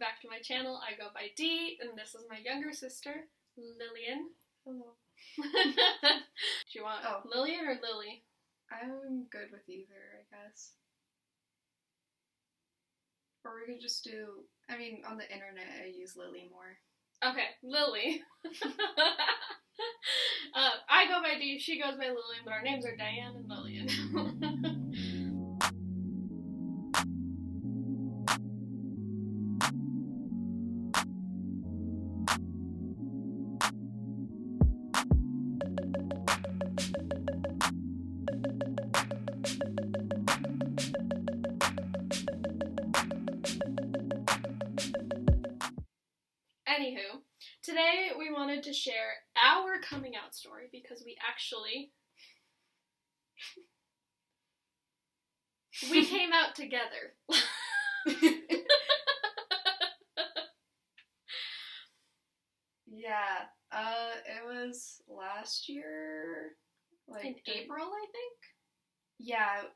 back to my channel. I go by Dee, and this is my younger sister, Lillian. Hello. Do you want Lillian or Lily? I'm good with either, I guess. Or we could just do, on the internet I use Lily more. Okay, Lily. I go by Dee, she goes by Lillian, but our names are Diane and Lillian. Anywho, today we wanted to share our coming out story because we came out together. Yeah, it was last year, in April, I think? Yeah,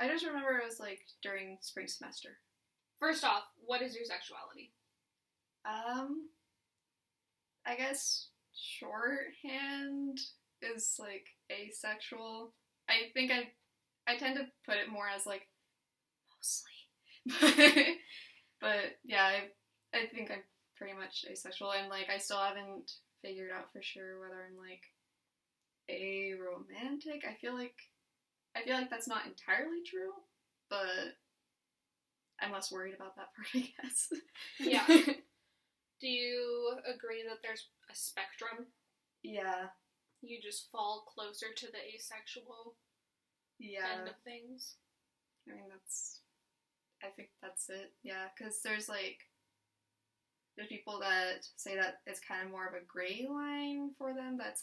I just remember it was, during spring semester. First off, what is your sexuality? I guess shorthand is, asexual. I think I tend to put it more as, mostly. But, yeah, I think I'm pretty much asexual, and, I still haven't figured out for sure whether I'm, aromantic. I feel like that's not entirely true, but I'm less worried about that part, I guess. Yeah. Do you agree that there's a spectrum? Yeah. You just fall closer to the asexual end of things? I think that's it. Yeah, because there's people that say that it's kind of more of a gray line for them, that's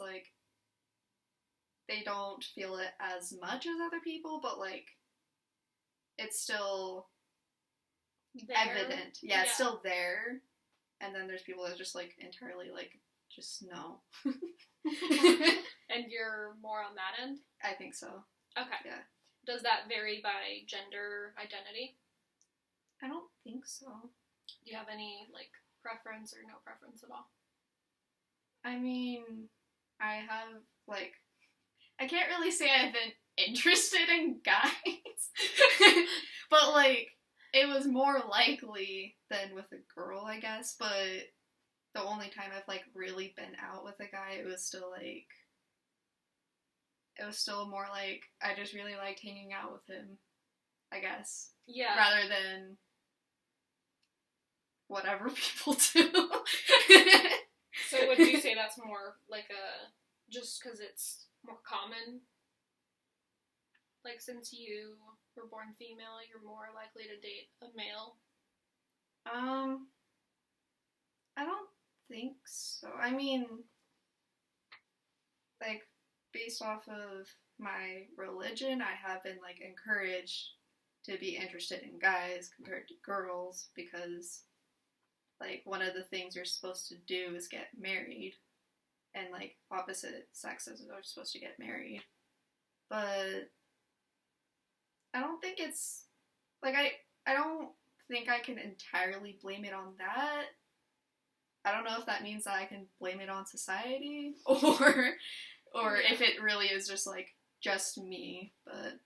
they don't feel it as much as other people, but it's still there. Evident. Yeah, it's still there. And then there's people that just entirely just no. And you're more on that end? I think so. Okay. Yeah. Does that vary by gender identity? I don't think so. Do you have any preference or no preference at all? I have I can't really say I've been interested in guys. But it was more likely than with a girl, I guess, but the only time I've really been out with a guy, it was still more I just really liked hanging out with him, I guess. Yeah. Rather than whatever people do. So would you say that's more just because it's more common? Since you were born female, you're more likely to date a male? I don't think so. Based off of my religion, I have been, encouraged to be interested in guys compared to girls because, one of the things you're supposed to do is get married, and, opposite sexes are supposed to get married. But I don't think it's, I don't think I can entirely blame it on that. I don't know if that means that I can blame it on society, or if it really is just me, but,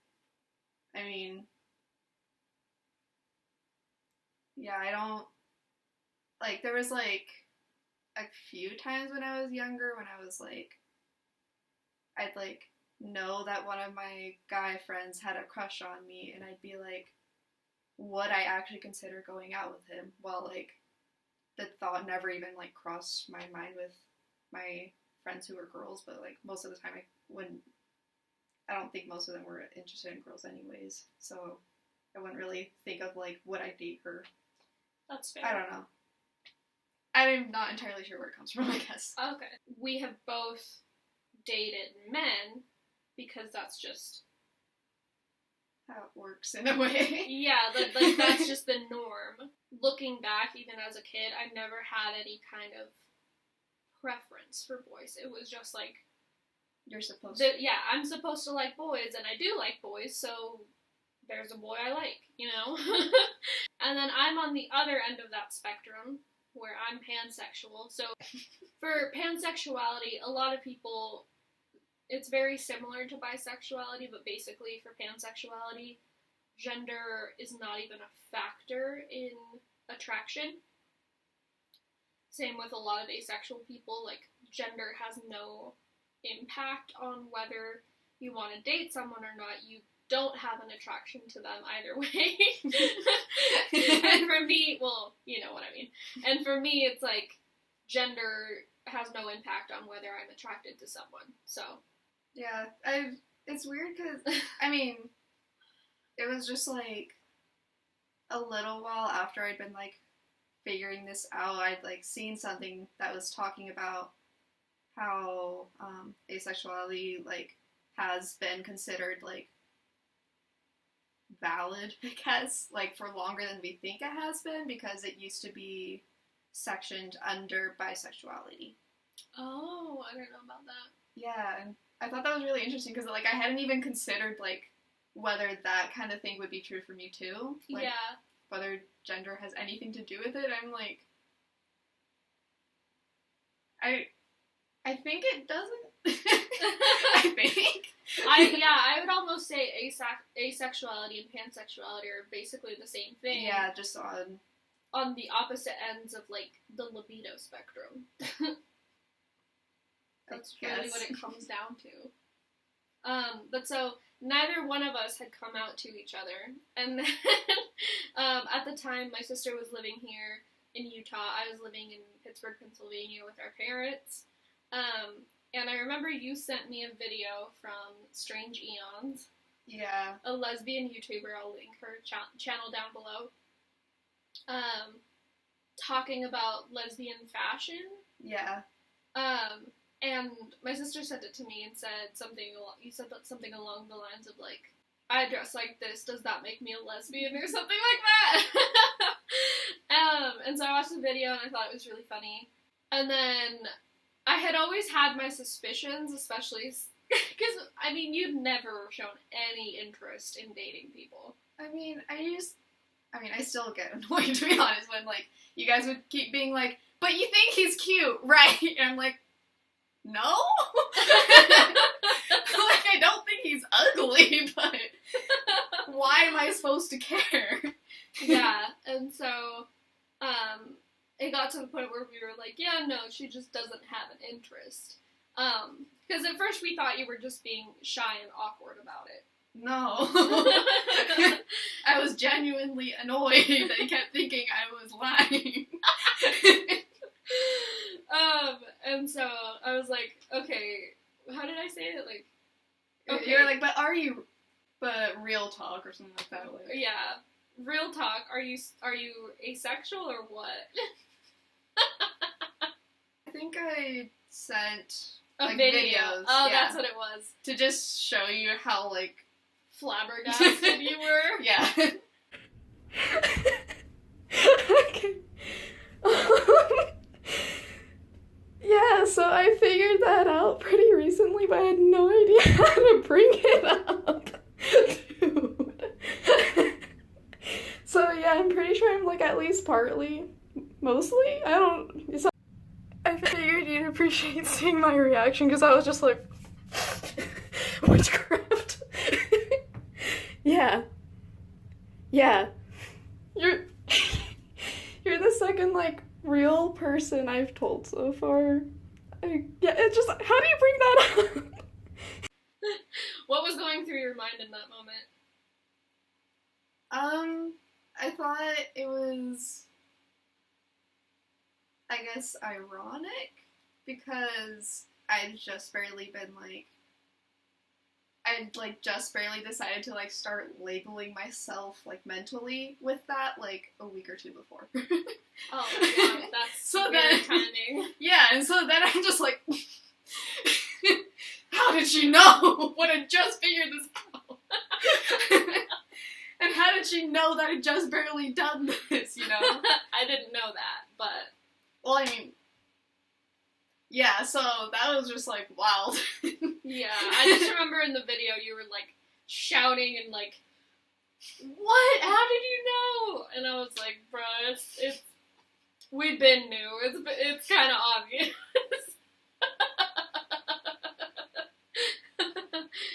yeah, I don't, there was, a few times when I was younger, when I was, I'd, know that one of my guy friends had a crush on me, and I'd be would I actually consider going out with him? Well, the thought never even, crossed my mind with my friends who were girls, but, most of the time I don't think most of them were interested in girls anyways, so I wouldn't really think of, would I date her? That's fair. I don't know. I'm not entirely sure where it comes from, I guess. Okay. We have both dated men, because that's just how it works in a way. Yeah, that's just the norm. Looking back, even as a kid, I never had any kind of preference for boys. It was just you're supposed to. Yeah, I'm supposed to like boys, and I do like boys, so there's a boy I like, you know? And then I'm on the other end of that spectrum, where I'm pansexual. So for pansexuality, a lot of people, it's very similar to bisexuality, but basically for pansexuality, gender is not even a factor in attraction. Same with a lot of asexual people, like, gender has no impact on whether you want to date someone or not. You don't have an attraction to them either way. And for me, well, you know what I mean. And for me, it's like, gender has no impact on whether I'm attracted to someone, so. Yeah, it's weird because, I mean, it was just, like, a little while after I'd been, like, figuring this out, I'd, like, seen something that was talking about how, asexuality, like, has been considered, like, valid, I guess, like, for longer than we think it has been, because it used to be sectioned under bisexuality. Oh, I don't know about that. Yeah, and I thought that was really interesting, because, like, I hadn't even considered, like, whether that kind of thing would be true for me, too. Like, yeah. Whether gender has anything to do with it. I'm like, I think it doesn't. I think. I would almost say asexuality and pansexuality are basically the same thing. Yeah, just on the opposite ends of, like, the libido spectrum. That's really what it comes down to. But so, neither one of us had come out to each other. And then, at the time, my sister was living here in Utah. I was living in Pittsburgh, Pennsylvania with our parents. And I remember you sent me a video from Strange Eons. Yeah. A lesbian YouTuber, I'll link her channel down below. Talking about lesbian fashion. Yeah. And my sister sent it to me and said something along the lines of, like, I dress like this, does that make me a lesbian, or something like that? And so I watched the video and I thought it was really funny. And then I had always had my suspicions, especially because, I mean, you'd never shown any interest in dating people. I still get annoyed, to be honest, when, like, you guys would keep being like, but you think he's cute, right? And I'm like, no? Like, I don't think he's ugly, but why am I supposed to care? Yeah, and so, it got to the point where we were like, yeah, no, she just doesn't have an interest. Because at first we thought you were just being shy and awkward about it. No. I was genuinely annoyed. I kept thinking I was lying. And so I was like, okay, how did I say it? Like, okay. You were like, but real talk or something like that. Like. Yeah, real talk. Are you asexual or what? I think I sent a video. videos. Oh, yeah, that's what it was. To just show you how, like, flabbergasted you were. Yeah. Okay. Yeah, so I figured that out pretty recently, but I had no idea how to bring it up. Dude. So yeah, I'm pretty sure I'm, like, at least partly, mostly, I figured you'd appreciate seeing my reaction, because I was just like, witchcraft. Yeah. You're the second, like, real person I've told so far. It's just, how do you bring that up? What was going through your mind in that moment? I thought it was, I guess, ironic, because I'd just barely decided to, like, start labeling myself, like, mentally with that, like, a week or two before. Oh my god, that's so weird timing. Yeah, and so then I'm just like, how did she know when I just figured this out? And how did she know that I'd just barely done this, you know? I didn't know that, but... Well, I mean... Yeah, so that was just, like, wild. Yeah, I just remember in the video you were, like, shouting and, like, what? How did you know? And I was like, bruh, it's we been knew. It's kind of obvious.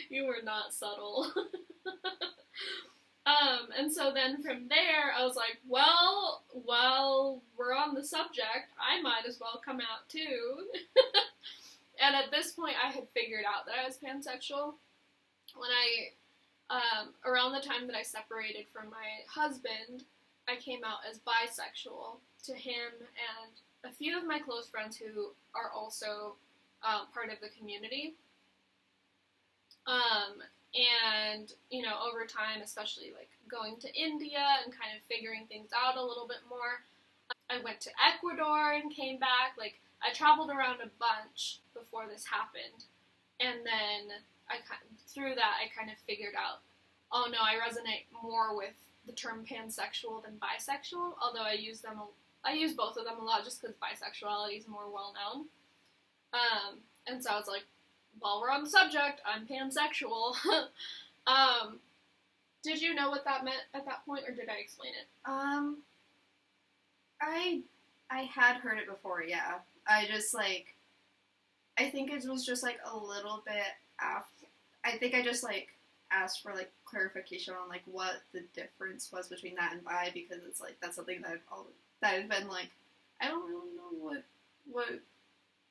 You were not subtle. And so then from there, I was like, well, we're on the subject, I might as well come out too. And at this point, I had figured out that I was pansexual. When around the time that I separated from my husband, I came out as bisexual to him and a few of my close friends who are also part of the community. And, you know, over time, especially, like, going to India and kind of figuring things out a little bit more, I went to Ecuador and came back. Like, I traveled around a bunch before this happened, and then through that, I kind of figured out, oh no, I resonate more with the term pansexual than bisexual, although I use both of them a lot just because bisexuality is more well-known. And so I was like, while we're on the subject, I'm pansexual. Did you know what that meant at that point, or did I explain it? I had heard it before, yeah. I just, like, I think it was just, like, a little bit after, I think I just, like, asked for, like, clarification on, like, what the difference was between that and bi, because it's, like, that's something that I've been, like, I don't really know what,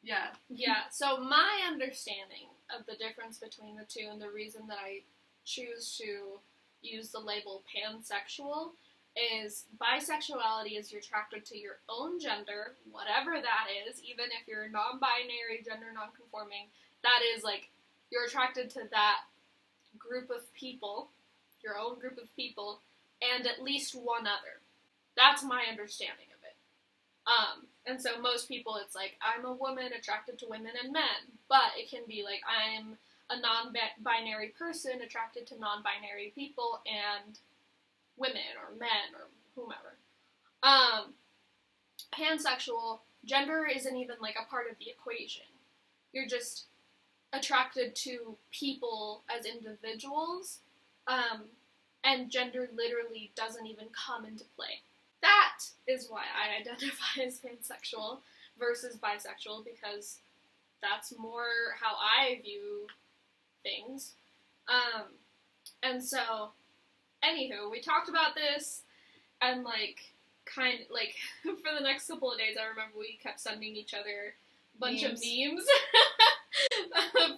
yeah. Yeah, so my understanding of the difference between the two and the reason that I choose to use the label pansexual is bisexuality is you're attracted to your own gender, whatever that is, even if you're non-binary, gender non-conforming, that is, like, you're attracted to that group of people, your own group of people, and at least one other. That's my understanding of it. And so most people, it's like, I'm a woman attracted to women and men, but it can be like, I'm a non-binary person attracted to non-binary people and women or men or whomever. Pansexual, gender isn't even, like, a part of the equation. You're just attracted to people as individuals, and gender literally doesn't even come into play. That is why I identify as pansexual versus bisexual, because that's more how I view things. And so, anywho, we talked about this, and, like, for the next couple of days, I remember we kept sending each other a bunch of memes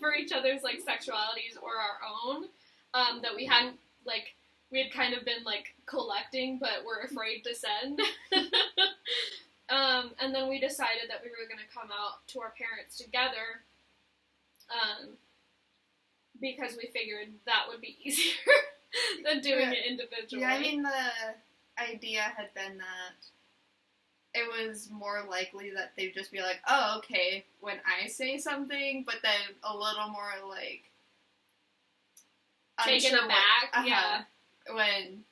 for each other's, like, sexualities or our own, that we hadn't, like, we had kind of been, like, collecting, but were afraid to send. And then we decided that we were going to come out to our parents together, because we figured that would be easier than doing it individually. Yeah, I mean, the idea had been that it was more likely that they'd just be like, oh, okay, when I say something, but then a little more, like, taken aback, yeah. When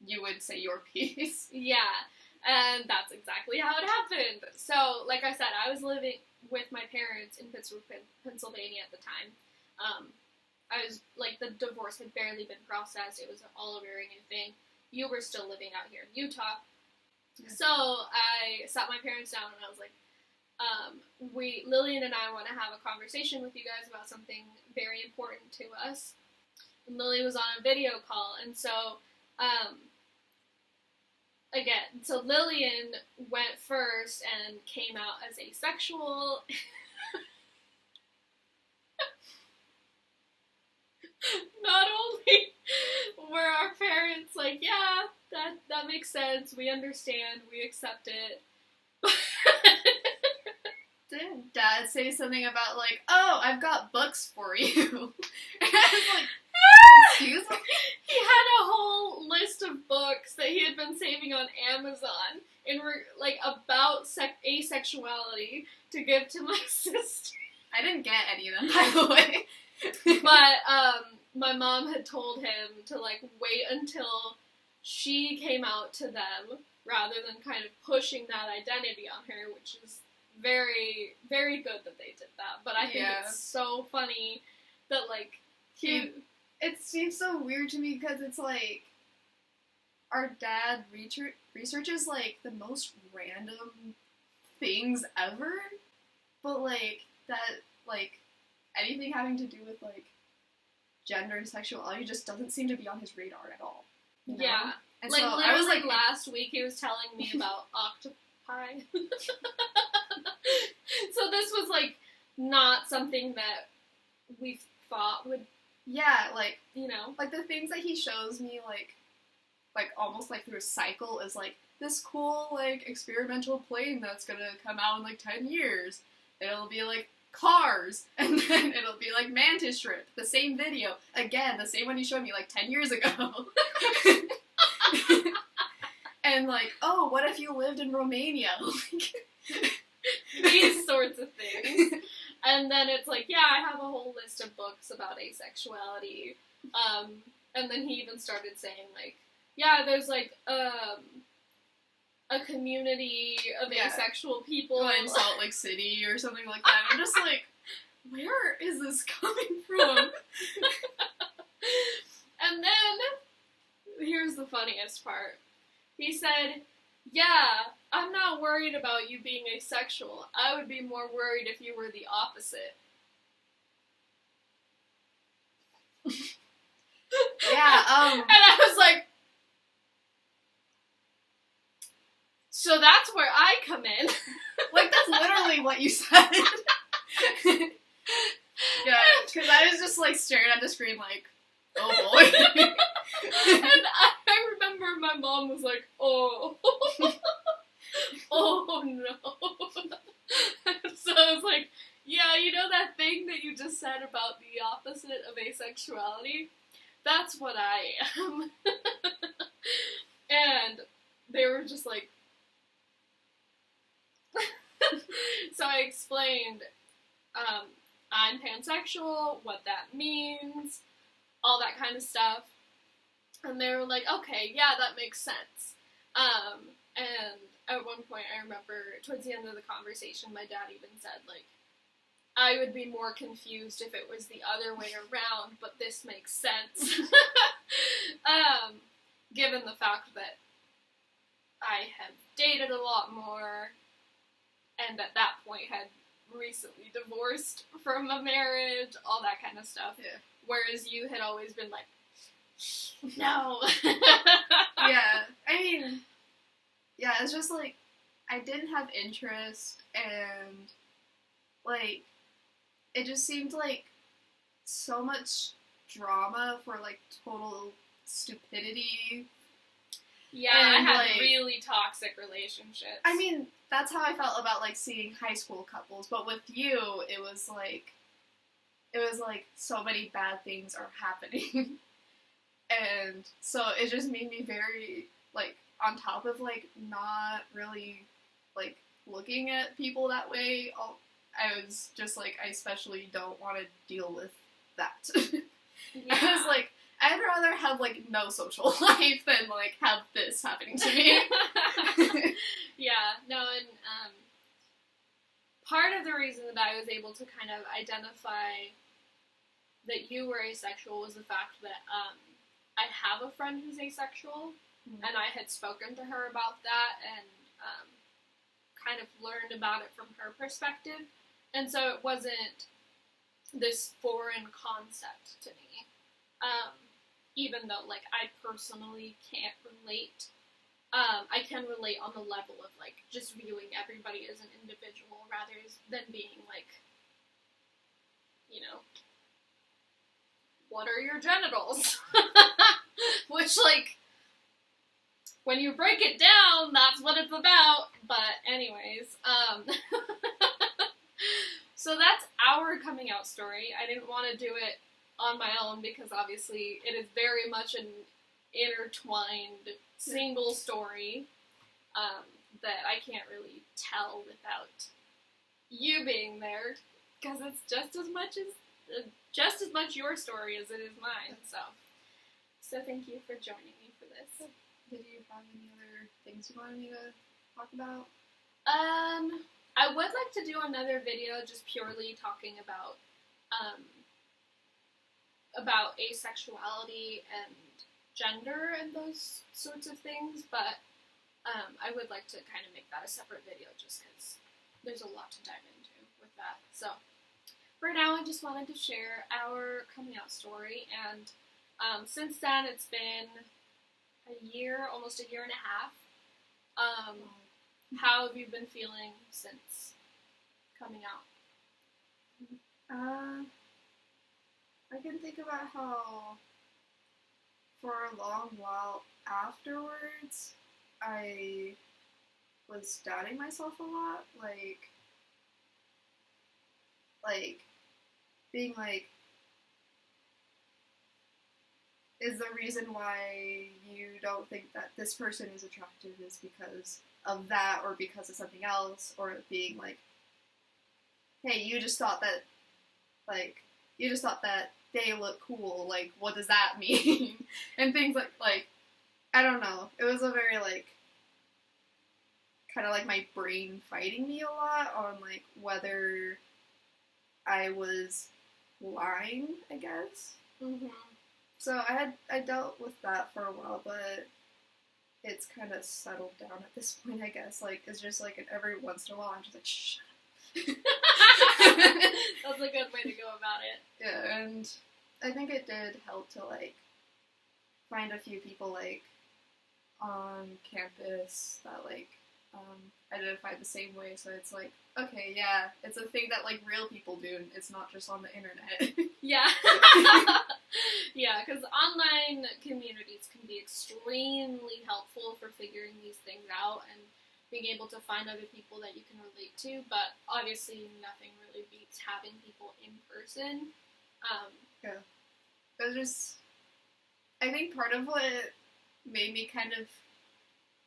you would say your piece. Yeah, and that's exactly how it happened. So, like I said, I was living with my parents in Pittsburgh, Pennsylvania at the time. I was, like, the divorce had barely been processed. It was all a very new thing. You were still living out here in Utah. Yeah. So, I sat my parents down and I was like, Lillian and I want to have a conversation with you guys about something very important to us. And Lily was on a video call, and so, so Lillian went first and came out as asexual. Not only were our parents like, yeah, that makes sense, we understand, we accept it. Didn't Dad say something about, like, oh, I've got books for you? And I was like, excuse me? He had a whole list of books that he had been saving on Amazon about asexuality to give to my sister. I didn't get any of them, by the way. But, my mom had told him to, like, wait until she came out to them, rather than kind of pushing that identity on her, which is very, very good that they did that. But I think it's so funny that, like, it seems so weird to me, because it's, like, our dad researches, like, the most random things ever, but, like, that, like, anything having to do with, like, gender and sexuality just doesn't seem to be on his radar at all. You know? Yeah. And Like, so literally, I was like, last week he was telling me about octopi. So this was, like, not something that we thought would, yeah, like, you know. like, the things that he shows me, like almost, like, through a cycle is, like, this cool, like, experimental plane that's gonna come out in, like, 10 years. It'll be, like, Cars, and then it'll be, like, Mantis Shrimp. The same video. Again, the same one you showed me, like, 10 years ago. And, like, oh, what if you lived in Romania? These sorts of things. And then it's like, yeah, I have a whole list of books about asexuality. And then he even started saying, like, yeah, there's, like, a community of asexual people in Salt Lake City or something like that. I'm just like, where is this coming from? And then, here's the funniest part. He said, yeah, I'm not worried about you being asexual. I would be more worried if you were the opposite. Yeah, And I was like, so that's where I come in. like, that's literally what you said. Yeah, because I was just, like, staring at the screen like, oh boy. And I remember my mom was like, oh. Oh no. So I was like, yeah, you know that thing that you just said about the opposite of asexuality? That's what I am. And they were just like, so I explained, I'm pansexual, what that means, all that kind of stuff. And they were like, okay, yeah, that makes sense. And at one point, I remember, towards the end of the conversation, my dad even said, like, I would be more confused if it was the other way around, but this makes sense. Given the fact that I have dated a lot more, and at that point had recently divorced from a marriage, all that kind of stuff. Yeah. Whereas you had always been like, no. Yeah, I mean, yeah, it's just like, I didn't have interest, and, like, it just seemed like so much drama for, like, total stupidity. Yeah, And, I had like, really toxic relationships. I mean, that's how I felt about, like, seeing high school couples, but with you, it was like, so many bad things are happening. And so it just made me very, like, on top of, like, not really, like, looking at people that way. I was just like, I especially don't want to deal with that. Yeah. I was like, I'd rather have, like, no social life than, like, have this happening to me. Yeah, no, and part of the reason that I was able to kind of identify that you were asexual was the fact that I have a friend who's asexual, and I had spoken to her about that and kind of learned about it from her perspective, and so it wasn't this foreign concept to me. Even though, like, I personally can't relate, I can relate on the level of, like, just viewing everybody as an individual rather than being, like, you know, what are your genitals? Which, like, when you break it down, that's what it's about. But anyways, so that's our coming out story. I didn't want to do it on my own because obviously it is very much an intertwined single story that I can't really tell without you being there because it's just as much your story as it is mine. So thank you for joining me for this. Did you have any other things you wanted me to talk about? I would like to do another video just purely talking about asexuality and gender and those sorts of things, but I would like to kind of make that a separate video just because there's a lot to dive into with that. So for now, I just wanted to share our coming out story, and since then it's been a year, almost a year and a half. How have you been feeling since coming out? I can think about how for a long while afterwards, I was doubting myself a lot, like being like, is the reason why you don't think that this person is attractive is because of that or because of something else, or being like, hey, you just thought that they look cool, like, what does that mean? And things like, I don't know, it was a very, like, kind of like my brain fighting me a lot on, like, whether I was lying, I guess. Mm-hmm. So I dealt with that for a while, but it's kind of settled down at this point, I guess. Like, it's just like, every once in a while, I'm just like, shh. That's a good way to go about it. Yeah, and I think it did help to, like, find a few people, like, on campus that, like, identify the same way, so it's like, okay, yeah, it's a thing that, like, real people do, and it's not just on the internet. Yeah. Yeah, because online communities can be extremely helpful for figuring these things out and being able to find other people that you can relate to, but obviously nothing really beats having people in person. Yeah. It was just, I think part of what made me kind of,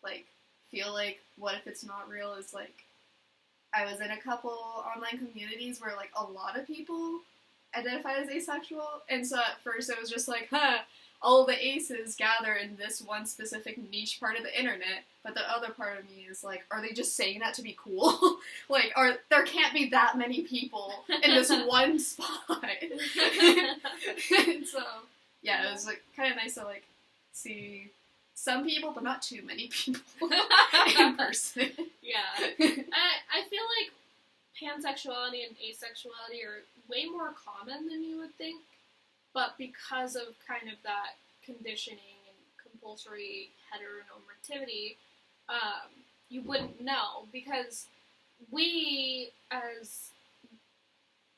like, feel like, what if it's not real, is, like, I was in a couple online communities where, like, a lot of people identified as asexual, and so at first it was just like, all the aces gather in this one specific niche part of the internet, but the other part of me is like, are they just saying that to be cool? Like, there can't be that many people in this one spot. And so, yeah, it was, like, kind of nice to, like, see some people, but not too many people in person. Yeah. I feel like pansexuality and asexuality are way more common than you would think, but because of kind of that conditioning and compulsory heteronormativity, you wouldn't know, because we, as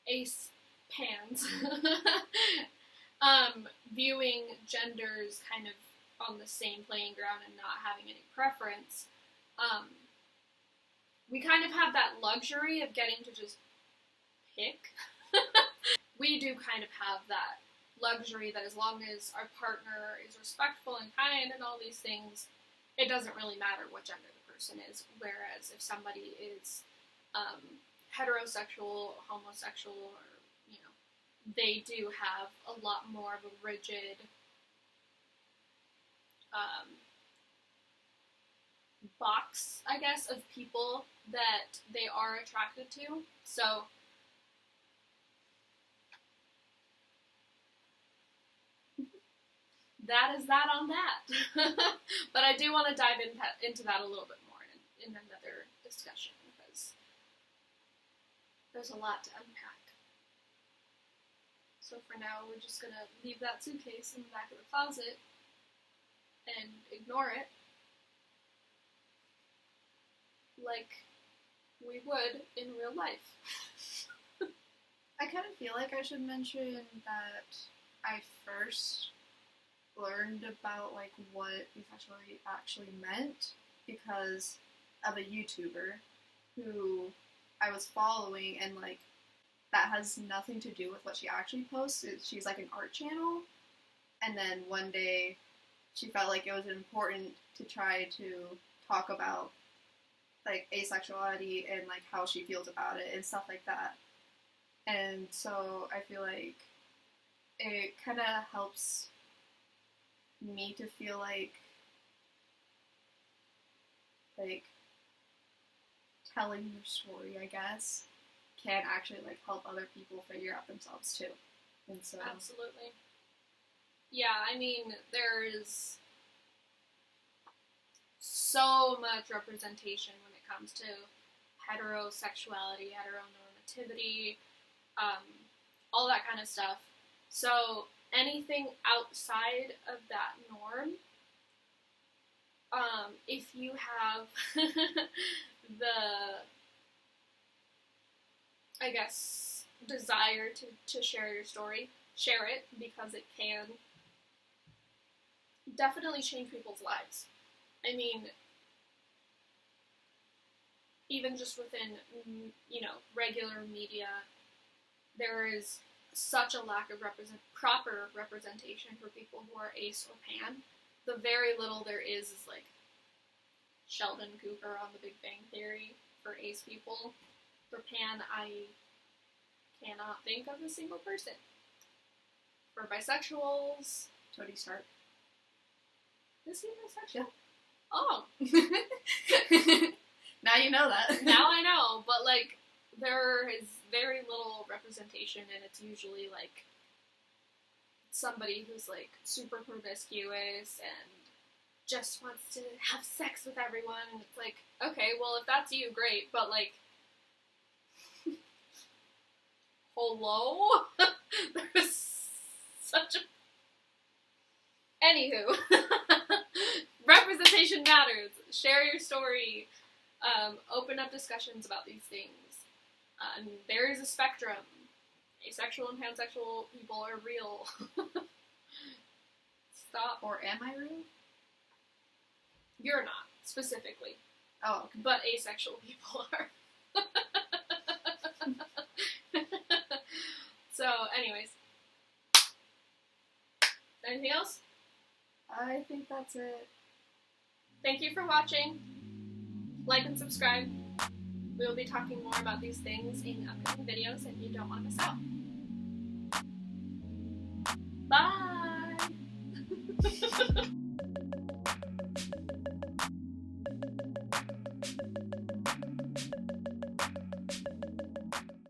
ace pans, viewing genders kind of on the same playing ground and not having any preference, we kind of have that luxury of getting to just pick. We do kind of have that luxury that as long as our partner is respectful and kind and all these things, it doesn't really matter what gender the person is. Whereas if somebody is heterosexual, homosexual, or, you know, they do have a lot more of a rigid box, I guess, of people that they are attracted to. So that is that on that. But I do want to dive into that a little bit more in another discussion, because there's a lot to unpack. So for now, we're just going to leave that suitcase in the back of the closet and ignore it like we would in real life. I kind of feel like I should mention that I first learned about, like, what bisexuality actually meant because of a YouTuber who I was following, and, like, that has nothing to do with what she actually posts. She's, like, an art channel, and then one day she felt like it was important to try to talk about, like, asexuality and, like, how she feels about it and stuff like that. And so I feel like it kind of helps me to feel like telling your story, I guess, can actually, like, help other people figure out themselves too. And so Absolutely. Yeah, I mean, there's so much representation when it comes to heterosexuality, heteronormativity, all that kind of stuff. So anything outside of that norm, if you have the, I guess, desire to share your story, share it, because it can definitely change people's lives. I mean, even just within, regular media, there is such a lack of proper representation for people who are ace or pan. The very little there is like Sheldon Cooper on The Big Bang Theory for ace people. For pan, I cannot think of a single person. For bisexuals, Tony Stark. is he bisexual? Yeah. Oh. Now you know that. Now I know, but like, there is very little representation, and it's usually like somebody who's like super promiscuous and just wants to have sex with everyone, and it's like, okay, well, if that's you, great, but like, hello? There's such a... Anywho, representation matters. Share your story. Open up discussions about these things. There is a spectrum. Asexual and pansexual people are real. Stop. Or am I real? You're not, specifically. Oh, okay. But asexual people are. So, anyways. Anything else? I think that's it. Thank you for watching. Like and subscribe. We will be talking more about these things in upcoming videos, and you don't want to miss out.